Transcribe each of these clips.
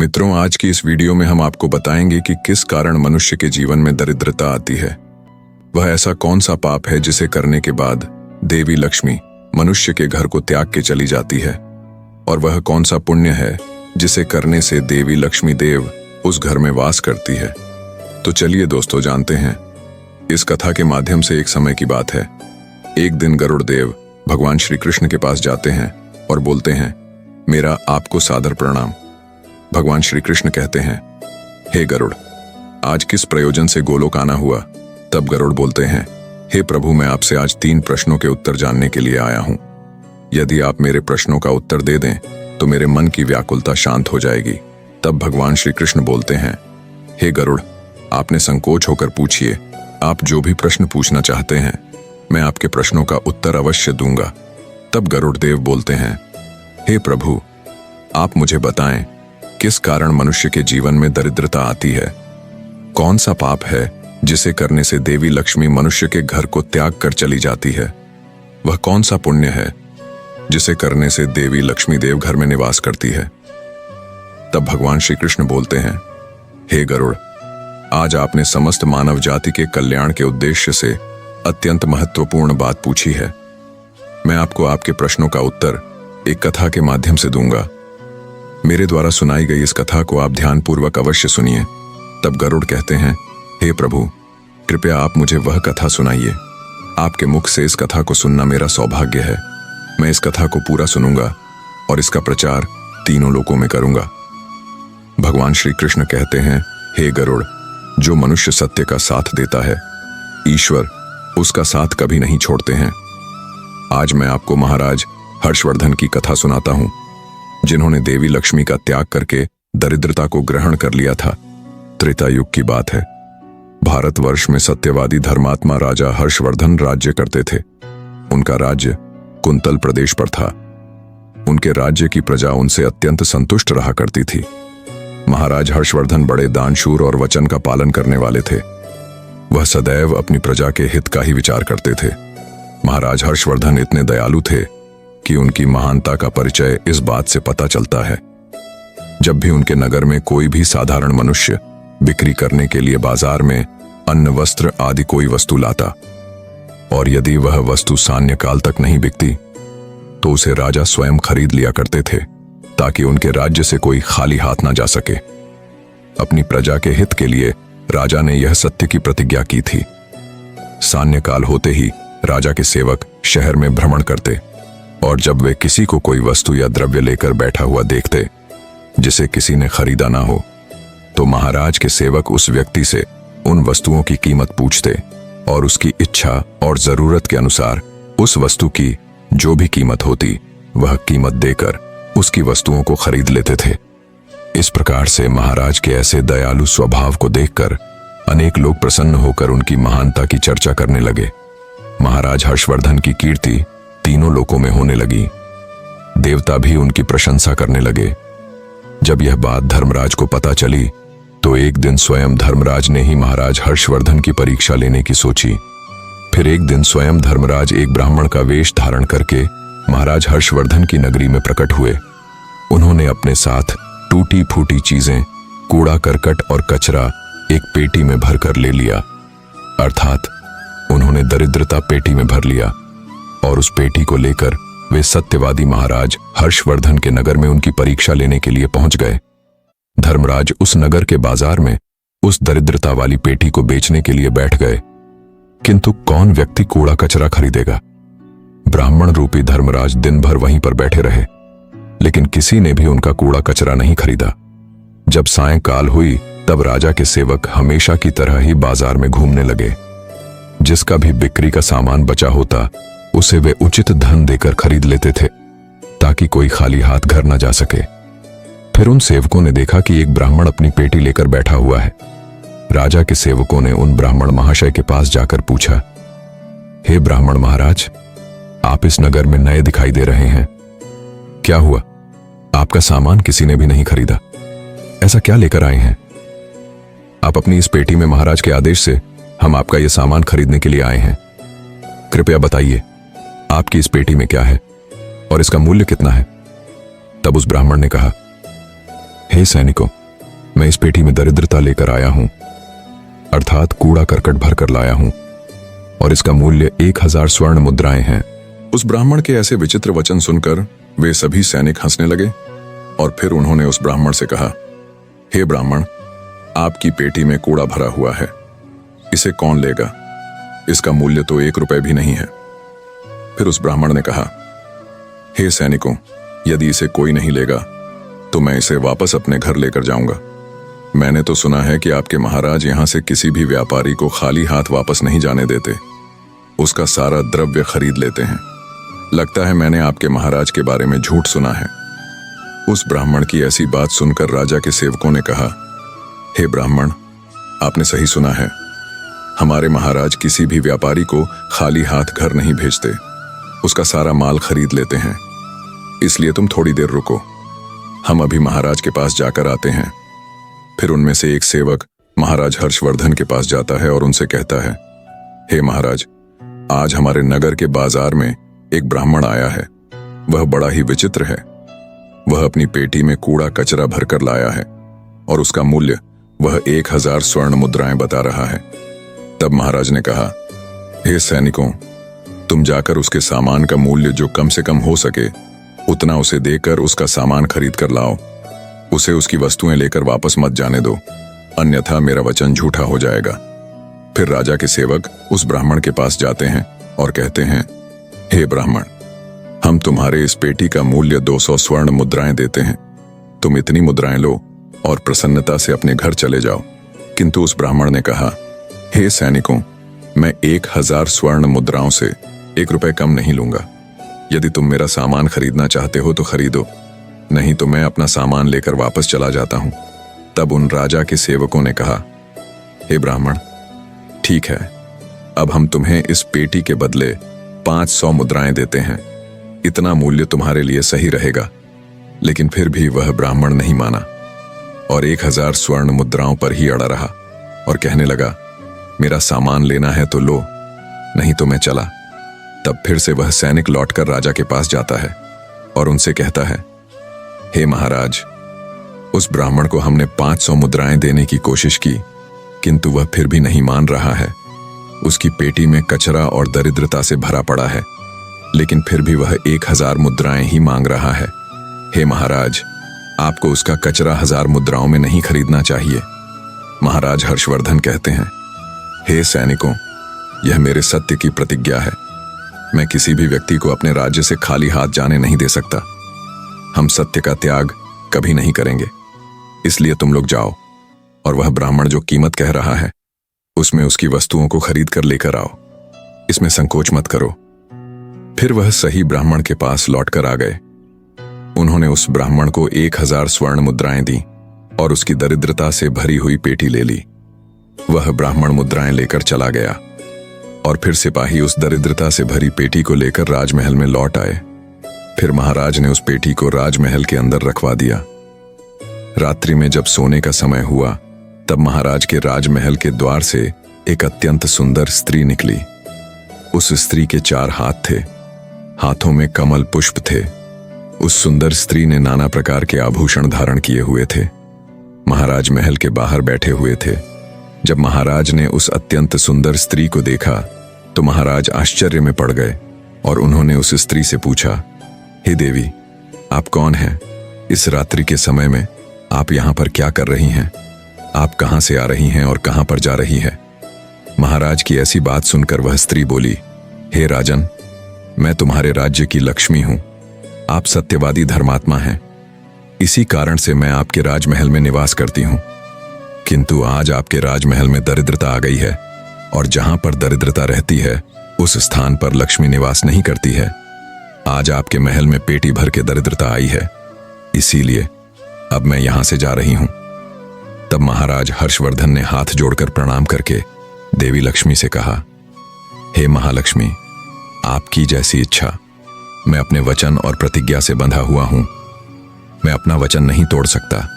मित्रों, आज की इस वीडियो में हम आपको बताएंगे कि किस कारण मनुष्य के जीवन में दरिद्रता आती है। वह ऐसा कौन सा पाप है जिसे करने के बाद देवी लक्ष्मी मनुष्य के घर को त्याग के चली जाती है, और वह कौन सा पुण्य है जिसे करने से देवी लक्ष्मी देव उस घर में वास करती है। तो चलिए दोस्तों, जानते हैं। इस कथा के माध्यम से एक समय की बात है। एक दिन गरुड़ देव भगवान श्री कृष्ण के पास जाते हैं और बोलते हैं, मेरा आपको सादर प्रणाम। भगवान श्री कृष्ण कहते हैं, हे गरुड़, आज किस प्रयोजन से गोलोक आना हुआ? तब गरुड़ बोलते हैं, हे प्रभु, मैं आपसे आज 3 प्रश्नों के उत्तर जानने के लिए आया हूं। यदि आप मेरे प्रश्नों का उत्तर दे दें तो मेरे मन की व्याकुलता शांत हो जाएगी। तब भगवान श्री कृष्ण बोलते हैं, हे गरुड़, आपने संकोच होकर पूछिए। आप जो भी प्रश्न पूछना चाहते हैं मैं आपके प्रश्नों का उत्तर अवश्य दूंगा। तब गरुड़ देव बोलते हैं, हे प्रभु, आप मुझे बताएं, किस कारण मनुष्य के जीवन में दरिद्रता आती है? कौन सा पाप है जिसे करने से देवी लक्ष्मी मनुष्य के घर को त्याग कर चली जाती है? वह कौन सा पुण्य है जिसे करने से देवी लक्ष्मी देव घर में निवास करती है? तब भगवान श्री कृष्ण बोलते हैं, हे गरुड़, आज आपने समस्त मानव जाति के कल्याण के उद्देश्य से अत्यंत महत्वपूर्ण बात पूछी है। मैं आपको आपके प्रश्नों का उत्तर एक कथा के माध्यम से दूंगा। मेरे द्वारा सुनाई गई इस कथा को आप ध्यानपूर्वक अवश्य सुनिए। तब गरुड़ कहते हैं, हे प्रभु, कृपया आप मुझे वह कथा सुनाइए। आपके मुख से इस कथा को सुनना मेरा सौभाग्य है। मैं इस कथा को पूरा सुनूंगा और इसका प्रचार तीनों लोकों में करूंगा। भगवान श्री कृष्ण कहते हैं, हे गरुड़, जो मनुष्य सत्य का साथ देता है, ईश्वर उसका साथ कभी नहीं छोड़ते हैं। आज मैं आपको महाराज हर्षवर्धन की कथा सुनाता हूं, जिन्होंने देवी लक्ष्मी का त्याग करके दरिद्रता को ग्रहण कर लिया था। त्रेता युग की बात है। भारतवर्ष में सत्यवादी धर्मात्मा राजा हर्षवर्धन राज्य करते थे। उनका राज्य कुंतल प्रदेश पर था। उनके राज्य की प्रजा उनसे अत्यंत संतुष्ट रहा करती थी। महाराज हर्षवर्धन बड़े दानशूर और वचन का पालन करने वाले थे। वह सदैव अपनी प्रजा के हित का ही विचार करते थे। महाराज हर्षवर्धन इतने दयालु थे कि उनकी महानता का परिचय इस बात से पता चलता है। जब भी उनके नगर में कोई भी साधारण मनुष्य बिक्री करने के लिए बाजार में अन्न, वस्त्र आदि कोई वस्तु लाता, और यदि वह वस्तु सान्य काल तक नहीं बिकती, तो उसे राजा स्वयं खरीद लिया करते थे, ताकि उनके राज्य से कोई खाली हाथ ना जा सके। अपनी प्रजा के हित के लिए राजा ने यह सत्य की प्रतिज्ञा की थी। सान्य काल होते ही राजा के सेवक शहर में भ्रमण करते, और जब वे किसी को कोई वस्तु या द्रव्य लेकर बैठा हुआ देखते जिसे किसी ने खरीदा ना हो, तो महाराज के सेवक उस व्यक्ति से उन वस्तुओं की कीमत पूछते और उसकी इच्छा और जरूरत के अनुसार उस वस्तु की जो भी कीमत होती वह कीमत देकर उसकी वस्तुओं को खरीद लेते थे। इस प्रकार से महाराज के ऐसे दयालु स्वभाव को देखकर अनेक लोग प्रसन्न होकर उनकी महानता की चर्चा करने लगे। महाराज हर्षवर्धन की कीर्ति तीनों लोकों में होने लगी। देवता भी उनकी प्रशंसा करने लगे। जब यह बात धर्मराज को पता चली, तो एक दिन स्वयं धर्मराज ने ही महाराज हर्षवर्धन की परीक्षा लेने की सोची। फिर एक दिन स्वयं धर्मराज एक ब्राह्मण का वेश धारण करके महाराज हर्षवर्धन की नगरी में प्रकट हुए। उन्होंने अपने साथ टूटी फूटी चीजें, कूड़ा करकट और कचरा एक पेटी में भरकर ले लिया, अर्थात उन्होंने दरिद्रता पेटी में भर लिया, और उस पेटी को लेकर वे सत्यवादी महाराज हर्षवर्धन के नगर में उनकी परीक्षा लेने के लिए पहुंच गए। धर्मराज उस नगर के बाजार में उस दरिद्रता वाली पेटी को बेचने के लिए बैठ गए, किंतु कौन व्यक्ति कूड़ा कचरा खरीदेगा? ब्राह्मण रूपी धर्मराज दिन भर वहीं पर बैठे रहे, लेकिन किसी ने भी उनका कूड़ा कचरा नहीं खरीदा। जब सायंकाल हुई, तब राजा के सेवक हमेशा की तरह ही बाजार में घूमने लगे। जिसका भी बिक्री का सामान बचा होता उसे वे उचित धन देकर खरीद लेते थे, ताकि कोई खाली हाथ घर न जा सके। फिर उन सेवकों ने देखा कि एक ब्राह्मण अपनी पेटी लेकर बैठा हुआ है। राजा के सेवकों ने उन ब्राह्मण महाशय के पास जाकर पूछा, हे ब्राह्मण महाराज, आप इस नगर में नए दिखाई दे रहे हैं, क्या हुआ? आपका सामान किसी ने भी नहीं खरीदा, ऐसा क्या लेकर आए हैं? आप अपनी इस पेटी में महाराज के आदेश से हम आपका यह सामान खरीदने के लिए आए हैं। कृपया बताइए, आपकी इस पेटी में क्या है और इसका मूल्य कितना है? तब उस ब्राह्मण ने कहा, हे सैनिकों, मैं इस पेटी में दरिद्रता लेकर आया हूं, अर्थात कूड़ा करकट भर कर लाया हूं, और इसका मूल्य 1000 स्वर्ण मुद्राएं हैं। उस ब्राह्मण के ऐसे विचित्र वचन सुनकर वे सभी सैनिक हंसने लगे और फिर उन्होंने उस ब्राह्मण से कहा, हे ब्राह्मण, आपकी पेटी में कूड़ा भरा हुआ है, इसे कौन लेगा? इसका मूल्य तो 1 रुपए भी नहीं है। फिर उस ब्राह्मण ने कहा, हे सैनिकों, यदि इसे कोई नहीं लेगा तो मैं इसे वापस अपने घर लेकर जाऊंगा। मैंने तो सुना है कि आपके महाराज यहां से किसी भी व्यापारी को खाली हाथ वापस नहीं जाने देते, उसका सारा द्रव्य खरीद लेते हैं। लगता है मैंने आपके महाराज के बारे में झूठ सुना है। उस ब्राह्मण की ऐसी बात सुनकर राजा के सेवकों ने कहा, हे ब्राह्मण, आपने सही सुना है, हमारे महाराज किसी भी व्यापारी को खाली हाथ घर नहीं भेजते, उसका सारा माल खरीद लेते हैं। इसलिए तुम थोड़ी देर रुको, हम अभी महाराज के पास जाकर आते हैं। फिर उनमें से एक सेवक महाराज हर्षवर्धन के पास जाता है और उनसे कहता है, हे महाराज, आज हमारे नगर के बाजार में एक ब्राह्मण आया है। वह बड़ा ही विचित्र है। वह अपनी पेटी में कूड़ा कचरा भरकर लाया है और उसका मूल्य वह 1000 स्वर्ण मुद्राएं बता रहा है। तब महाराज ने कहा, हे सैनिकों, तुम जाकर उसके सामान का मूल्य जो कम से कम हो सके उतना उसे देकर उसका सामान खरीद कर लाओ। उसे उसकी वस्तुएं लेकर वापस मत जाने दो, अन्यथा मेरा वचन झूठा हो जाएगा। फिर राजा के सेवक उस ब्राह्मण के पास जाते हैं और कहते हैं, हे ब्राह्मण, हम तुम्हारे इस पेटी का मूल्य 200 स्वर्ण मुद्राएं देते हैं। तुम इतनी मुद्राएं लो और प्रसन्नता से अपने घर चले जाओ। किंतु उस ब्राह्मण ने कहा, हे सैनिकों, मैं 1000 स्वर्ण मुद्राओं से 1 रुपए कम नहीं लूंगा। यदि तुम मेरा सामान खरीदना चाहते हो तो खरीदो, नहीं तो मैं अपना सामान लेकर वापस चला जाता हूं। तब उन राजा के सेवकों ने कहा, हे ब्राह्मण, ठीक है, अब हम तुम्हें इस पेटी के बदले 500 मुद्राएं देते हैं। इतना मूल्य तुम्हारे लिए सही रहेगा। लेकिन फिर भी वह ब्राह्मण नहीं माना और 1000 स्वर्ण मुद्राओं पर ही अड़ा रहा और कहने लगा, मेरा सामान लेना है तो लो, नहीं तो मैं चला। तब फिर से वह सैनिक लौटकर राजा के पास जाता है और उनसे कहता है, हे महाराज, उस ब्राह्मण को हमने 500 मुद्राएं देने की कोशिश की, किंतु वह फिर भी नहीं मान रहा है। उसकी पेटी में कचरा और दरिद्रता से भरा पड़ा है, लेकिन फिर भी वह 1000 मुद्राएं ही मांग रहा है। हे महाराज, आपको उसका कचरा 1000 मुद्राओं में नहीं खरीदना चाहिए। महाराज हर्षवर्धन कहते हैं, हे सैनिकों, यह मेरे सत्य की प्रतिज्ञा है। मैं किसी भी व्यक्ति को अपने राज्य से खाली हाथ जाने नहीं दे सकता। हम सत्य का त्याग कभी नहीं करेंगे। इसलिए तुम लोग जाओ और वह ब्राह्मण जो कीमत कह रहा है उसमें उसकी वस्तुओं को खरीद कर लेकर आओ। इसमें संकोच मत करो। फिर वह सही ब्राह्मण के पास लौटकर आ गए। उन्होंने उस ब्राह्मण को 1000 स्वर्ण मुद्राएं दी और उसकी दरिद्रता से भरी हुई पेटी ले ली। वह ब्राह्मण मुद्राएं लेकर चला गया और फिर सिपाही उस दरिद्रता से भरी पेटी को लेकर राजमहल में लौट आए। फिर महाराज ने उस पेटी को राजमहल के अंदर रखवा दिया। रात्रि में जब सोने का समय हुआ तब महाराज के राजमहल के द्वार से एक अत्यंत सुंदर स्त्री निकली। उस स्त्री के 4 हाथ थे, हाथों में कमल पुष्प थे। उस सुंदर स्त्री ने नाना प्रकार के आभूषण धारण किए हुए थे। महाराज महल के बाहर बैठे हुए थे। जब महाराज ने उस अत्यंत सुंदर स्त्री को देखा तो महाराज आश्चर्य में पड़ गए और उन्होंने उस स्त्री से पूछा, हे देवी, आप कौन हैं? इस रात्रि के समय में आप यहाँ पर क्या कर रही हैं? आप कहाँ से आ रही हैं और कहाँ पर जा रही है? महाराज की ऐसी बात सुनकर वह स्त्री बोली, हे राजन, मैं तुम्हारे राज्य की लक्ष्मी हूं। आप सत्यवादी धर्मात्मा हैं, इसी कारण से मैं आपके राजमहल में निवास करती हूं। किंतु आज आपके राजमहल में दरिद्रता आ गई है और जहां पर दरिद्रता रहती है उस स्थान पर लक्ष्मी निवास नहीं करती है। आज आपके महल में पेटी भर के दरिद्रता आई है, इसीलिए अब मैं यहां से जा रही हूं। तब महाराज हर्षवर्धन ने हाथ जोड़कर प्रणाम करके देवी लक्ष्मी से कहा, हे महालक्ष्मी, आपकी जैसी इच्छा। मैं अपने वचन और प्रतिज्ञा से बंधा हुआ हूं। मैं अपना वचन नहीं तोड़ सकता।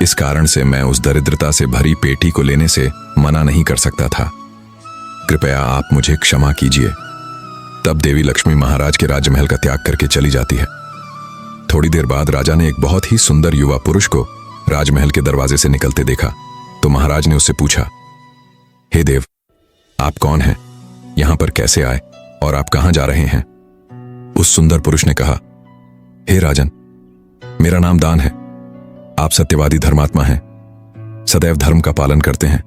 इस कारण से मैं उस दरिद्रता से भरी पेटी को लेने से मना नहीं कर सकता था। कृपया आप मुझे क्षमा कीजिए। तब देवी लक्ष्मी महाराज के राजमहल का त्याग करके चली जाती है। थोड़ी देर बाद राजा ने एक बहुत ही सुंदर युवा पुरुष को राजमहल के दरवाजे से निकलते देखा तो महाराज ने उससे पूछा, हे देव, आप कौन हैं? यहां पर कैसे आए और आप कहां जा रहे हैं? उस सुंदर पुरुष ने कहा, हे राजन, मेरा नाम दान है। आप सत्यवादी धर्मात्मा हैं, सदैव धर्म का पालन करते हैं।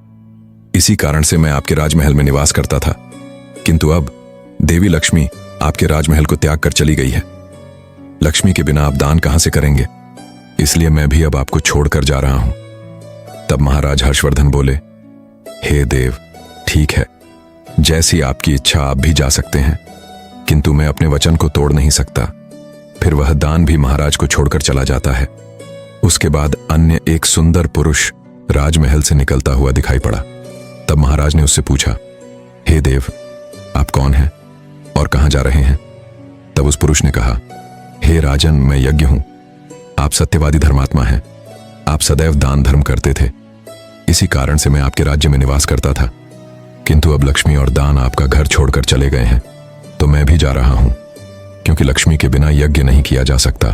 इसी कारण से मैं आपके राजमहल में निवास करता था, किंतु अब देवी लक्ष्मी आपके राजमहल को त्याग कर चली गई है। लक्ष्मी के बिना आप दान कहां से करेंगे? इसलिए मैं भी अब आपको छोड़कर जा रहा हूं। तब महाराज हर्षवर्धन बोले, हे देव, ठीक है, जैसी आपकी इच्छा आप भी जा सकते हैं, किंतु मैं अपने वचन को तोड़ नहीं सकता। फिर वह दान भी महाराज को छोड़कर चला जाता है। उसके बाद अन्य एक सुंदर पुरुष राजमहल से निकलता हुआ दिखाई पड़ा। तब महाराज ने उससे पूछा, हे देव, आप कौन हैं और कहां जा रहे हैं? तब उस पुरुष ने कहा, हे राजन, मैं यज्ञ हूं। आप सत्यवादी धर्मात्मा हैं। आप सदैव दान धर्म करते थे। इसी कारण से मैं आपके राज्य में निवास करता था, किंतु अब लक्ष्मी और दान आपका घर छोड़कर चले गए हैं, तो मैं भी जा रहा हूं, क्योंकि लक्ष्मी के बिना यज्ञ नहीं किया जा सकता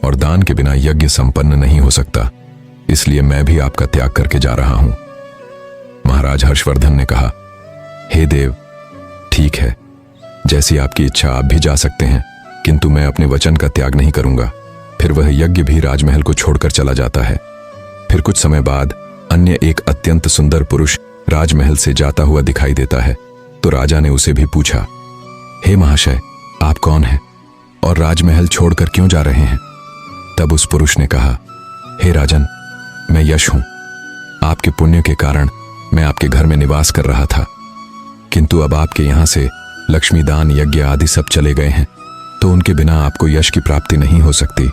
और दान के बिना यज्ञ संपन्न नहीं हो सकता। इसलिए मैं भी आपका त्याग करके जा रहा हूं। महाराज हर्षवर्धन ने कहा, हे देव, ठीक है, जैसी आपकी इच्छा आप भी जा सकते हैं, किंतु मैं अपने वचन का त्याग नहीं करूंगा। फिर वह यज्ञ भी राजमहल को छोड़कर चला जाता है। फिर कुछ समय बाद अन्य एक अत्यंत सुंदर पुरुष राजमहल से जाता हुआ दिखाई देता है। तो राजा ने उसे भी पूछा, हे महाशय, आप कौन हैं और राजमहल छोड़कर क्यों जा रहे हैं? तब उस पुरुष ने कहा, हे राजन, मैं यश हूं। आपके पुण्य के कारण मैं आपके घर में निवास कर रहा था, किंतु अब आपके यहां से लक्ष्मी, दान, यज्ञ आदि सब चले गए हैं, तो उनके बिना आपको यश की प्राप्ति नहीं हो सकती।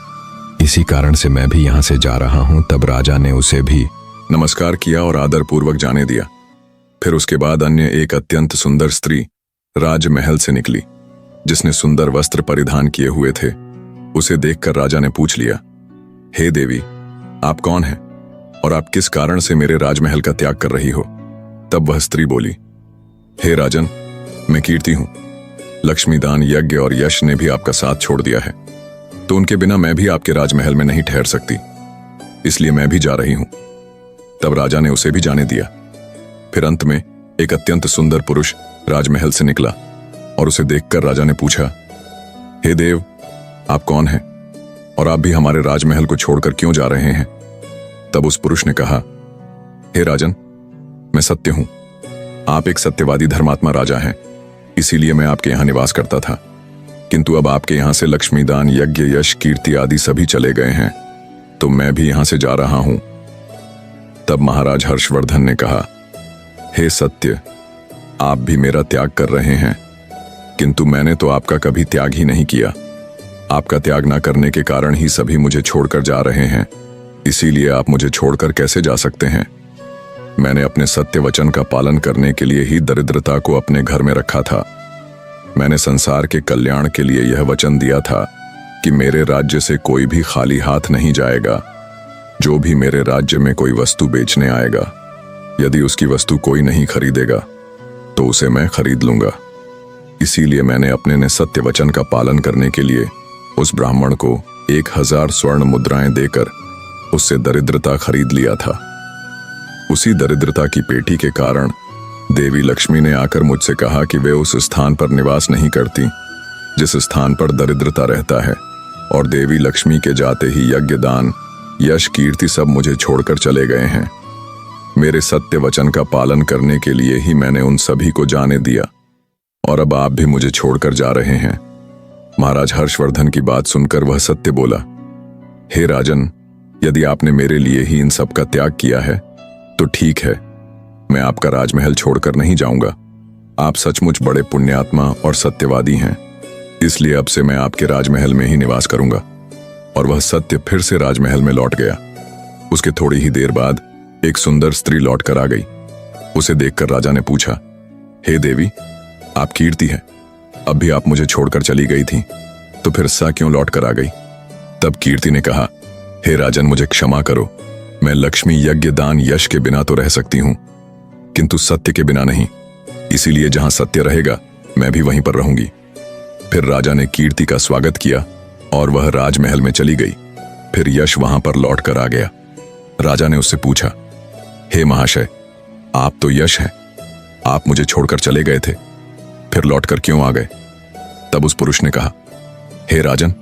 इसी कारण से मैं भी यहां से जा रहा हूं। तब राजा ने उसे भी नमस्कार किया और आदर पूर्वक जाने दिया। फिर उसके बाद अन्य एक अत्यंत सुंदर स्त्री राजमहल से निकली, जिसने सुंदर वस्त्र परिधान किए हुए थे। उसे देखकर राजा ने पूछ लिया, हे देवी, आप कौन हैं और आप किस कारण से मेरे राजमहल का त्याग कर रही हो? तब वह स्त्री बोली, हे राजन, मैं कीर्ति हूं। लक्ष्मी, दान, यज्ञ और यश ने भी आपका साथ छोड़ दिया है, तो उनके बिना मैं भी आपके राजमहल में नहीं ठहर सकती, इसलिए मैं भी जा रही हूं। तब राजा ने उसे भी जाने दिया। फिर अंत में एक अत्यंत सुंदर पुरुष राजमहल से निकला और उसे देखकर राजा ने पूछा, हे देव, आप कौन हैं और आप भी हमारे राजमहल को छोड़कर क्यों जा रहे हैं? तब उस पुरुष ने कहा, हे राजन, मैं सत्य हूं। आप एक सत्यवादी धर्मात्मा राजा हैं, इसीलिए मैं आपके यहां निवास करता था, किंतु अब आपके यहां से लक्ष्मी, दान, यज्ञ, यश, कीर्ति आदि सभी चले गए हैं, तो मैं भी यहां से जा रहा हूं। तब महाराज हर्षवर्धन ने कहा, हे सत्य, आप भी मेरा त्याग कर रहे हैं, किंतु मैंने तो आपका कभी त्याग ही नहीं किया। आपका त्याग न करने के कारण ही सभी मुझे छोड़कर जा रहे हैं, इसीलिए आप मुझे छोड़कर कैसे जा सकते हैं? मैंने अपने सत्य वचन का पालन करने के लिए ही दरिद्रता को अपने घर में रखा था। मैंने संसार के कल्याण के लिए यह वचन दिया था कि मेरे राज्य से कोई भी खाली हाथ नहीं जाएगा। जो भी मेरे राज्य में कोई वस्तु बेचने आएगा, यदि उसकी वस्तु कोई नहीं खरीदेगा तो उसे मैं खरीद लूंगा। इसीलिए मैंने अपने ने सत्य वचन का पालन करने के लिए उस ब्राह्मण को 1000 स्वर्ण मुद्राएं देकर उससे दरिद्रता खरीद लिया था। उसी दरिद्रता की पेटी के कारण देवी लक्ष्मी ने आकर मुझसे कहा कि वे उस स्थान पर निवास नहीं करती जिस स्थान पर दरिद्रता रहता है, और देवी लक्ष्मी के जाते ही यज्ञ, दान, यश, कीर्ति सब मुझे छोड़कर चले गए हैं। मेरे सत्य वचन का पालन करने के लिए ही मैंने उन सभी को जाने दिया, और अब आप भी मुझे छोड़कर जा रहे हैं। महाराज हर्षवर्धन की बात सुनकर वह सत्य बोला, हे राजन, यदि आपने मेरे लिए ही इन सब का त्याग किया है तो ठीक है, मैं आपका राजमहल छोड़कर नहीं जाऊंगा। आप सचमुच बड़े पुण्यात्मा और सत्यवादी हैं, इसलिए अब से मैं आपके राजमहल में ही निवास करूंगा। और वह सत्य फिर से राजमहल में लौट गया। उसके थोड़ी ही देर बाद एक सुंदर स्त्री लौट कर आ गई। उसे देखकर राजा ने पूछा, हे देवी, आप कीर्ति हैं, अब भी आप मुझे छोड़कर चली गई थी, तो फिर सा क्यों लौट कर आ गई? तब कीर्ति ने कहा, हे राजन, मुझे क्षमा करो, मैं लक्ष्मी, यज्ञ, दान, यश के बिना तो रह सकती हूं, किंतु सत्य के बिना नहीं। इसीलिए जहां सत्य रहेगा मैं भी वहीं पर रहूंगी। फिर राजा ने कीर्ति का स्वागत किया और वह राजमहल में चली गई। फिर यश वहां पर लौट कर आ गया राजा ने उससे पूछा, हे महाशय, आप तो यश हैं, आप मुझे छोड़कर चले गए थे, फिर लौटकर क्यों आ गए? तब उस पुरुष ने कहा, हे राजन,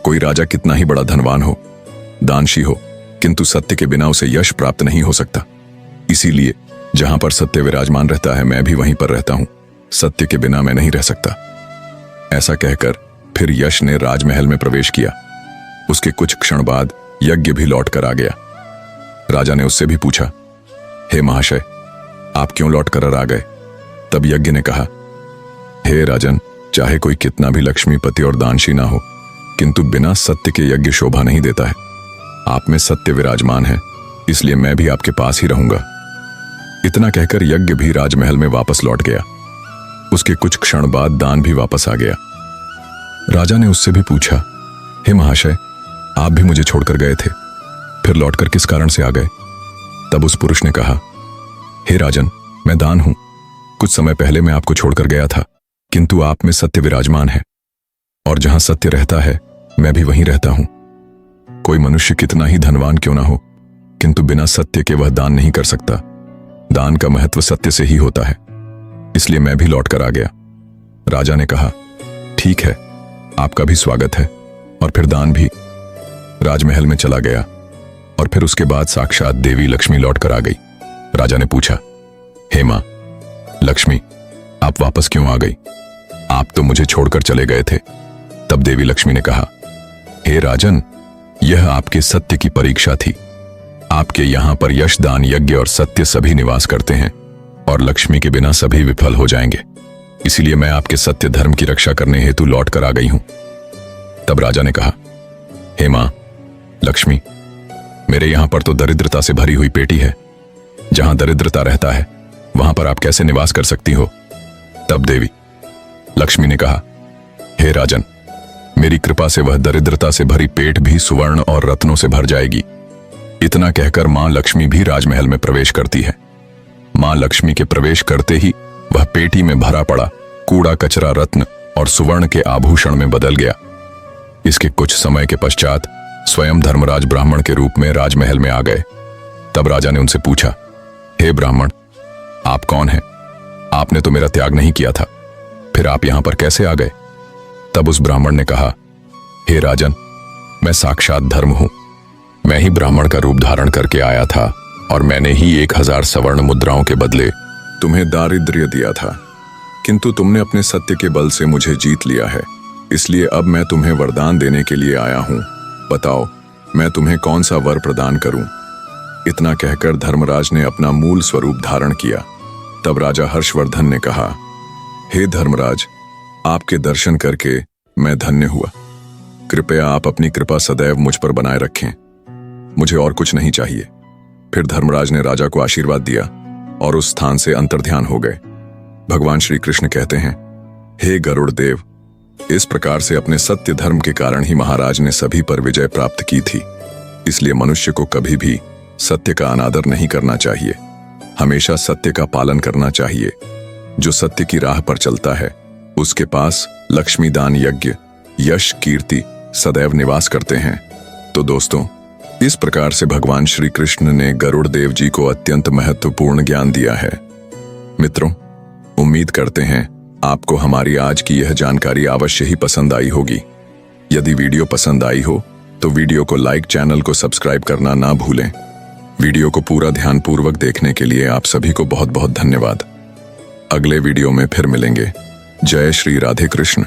कोई राजा कितना ही बड़ा धनवान हो, दानशी हो, किंतु सत्य के बिना उसे यश प्राप्त नहीं हो सकता। इसीलिए जहां पर सत्य विराजमान रहता है मैं भी वहीं पर रहता हूं, सत्य के बिना मैं नहीं रह सकता। ऐसा कहकर फिर यश ने राजमहल में प्रवेश किया। उसके कुछ क्षण बाद यज्ञ भी लौट कर आ गया। राजा ने उससे भी पूछा, हे महाशय, आप क्यों लौट कर आ गए? तब यज्ञ ने कहा, हे राजन, चाहे कोई कितना भी लक्ष्मीपति और दानशी ना हो, किंतु बिना सत्य के यज्ञ शोभा नहीं देता है। आप में सत्य विराजमान है, इसलिए मैं भी आपके पास ही रहूंगा। इतना कहकर यज्ञ भी राजमहल में वापस लौट गया। उसके कुछ क्षण बाद दान भी वापस आ गया। राजा ने उससे भी पूछा, हे महाशय, आप भी मुझे छोड़कर गए थे, फिर लौटकर किस कारण से आ गए? तब उस पुरुष ने कहा, हे राजन, मैं दान हूं। कुछ समय पहले मैं आपको छोड़कर गया था, किंतु आप में सत्य विराजमान है, और जहां सत्य रहता है मैं भी वहीं रहता हूं। कोई मनुष्य कितना ही धनवान क्यों ना हो, किंतु बिना सत्य के वह दान नहीं कर सकता। दान का महत्व सत्य से ही होता है, इसलिए मैं भी लौट कर आ गया। राजा ने कहा, ठीक है, आपका भी स्वागत है, और फिर दान भी। राजमहल में चला गया और फिर उसके बाद साक्षात देवी लक्ष्मी लौट कर आ गई। राजा ने पूछा, हे मां लक्ष्मी, आप वापस क्यों आ गई? आप तो मुझे छोड़कर चले गए थे। तब देवी लक्ष्मी ने कहा, हे राजन, यह आपके सत्य की परीक्षा थी। आपके यहां पर यश, दान, यज्ञ और सत्य सभी निवास करते हैं, और लक्ष्मी के बिना सभी विफल हो जाएंगे। इसीलिए मैं आपके सत्य धर्म की रक्षा करने हेतु लौट कर आ गई हूं। तब राजा ने कहा, हे मां लक्ष्मी, मेरे यहां पर तो दरिद्रता से भरी हुई पेटी है। जहां दरिद्रता रहता है वहां पर आप कैसे निवास कर सकती हो? तब देवी लक्ष्मी ने कहा, हे राजन, मेरी कृपा से वह दरिद्रता से भरी पेट भी सुवर्ण और रत्नों से भर जाएगी। इतना कहकर मां लक्ष्मी भी राजमहल में प्रवेश करती है। मां लक्ष्मी के प्रवेश करते ही वह पेटी में भरा पड़ा कूड़ा कचरा रत्न और सुवर्ण के आभूषण में बदल गया। इसके कुछ समय के पश्चात स्वयं धर्मराज ब्राह्मण के रूप में राजमहल में आ गए। तब राजा ने उनसे पूछा, हे ब्राह्मण, आप कौन हैं? आपने तो मेरा त्याग नहीं किया था, फिर आप यहां पर कैसे आ गए? तब उस ब्राह्मण ने कहा, हे राजन, मैं साक्षात धर्म हूं। मैं ही ब्राह्मण का रूप धारण करके आया था, और मैंने ही 1000 सवर्ण मुद्राओं के बदले तुम्हें दारिद्र्य दिया था, किंतु तुमने अपने सत्य के बल से मुझे जीत लिया है। इसलिए अब मैं तुम्हें वरदान देने के लिए आया हूं। बताओ, मैं तुम्हें कौन सा वर प्रदान करूं? इतना कहकर धर्मराज ने अपना मूल स्वरूप धारण किया। तब राजा हर्षवर्धन ने कहा, हे धर्मराज, आपके दर्शन करके मैं धन्य हुआ। कृपया आप अपनी कृपा सदैव मुझ पर बनाए रखें, मुझे और कुछ नहीं चाहिए। फिर धर्मराज ने राजा को आशीर्वाद दिया और उस स्थान से अंतर्ध्यान हो गए। भगवान श्री कृष्ण कहते हैं, हे गरुड़ देव, इस प्रकार से अपने सत्य धर्म के कारण ही महाराज ने सभी पर विजय प्राप्त की थी। इसलिए मनुष्य को कभी भी सत्य का अनादर नहीं करना चाहिए, हमेशा सत्य का पालन करना चाहिए। जो सत्य की राह पर चलता है उसके पास लक्ष्मी, दान, यज्ञ, यश, कीर्ति सदैव निवास करते हैं। तो दोस्तों, इस प्रकार से भगवान श्री कृष्ण ने गरुड़ देव जी को अत्यंत महत्वपूर्ण ज्ञान दिया है। मित्रों, उम्मीद करते हैं आपको हमारी आज की यह जानकारी अवश्य ही पसंद आई होगी। यदि वीडियो पसंद आई हो तो वीडियो को लाइक, चैनल को सब्सक्राइब करना ना भूलें। वीडियो को पूरा ध्यानपूर्वक देखने के लिए आप सभी को बहुत बहुत धन्यवाद। अगले वीडियो में फिर मिलेंगे। जय श्री राधे कृष्ण।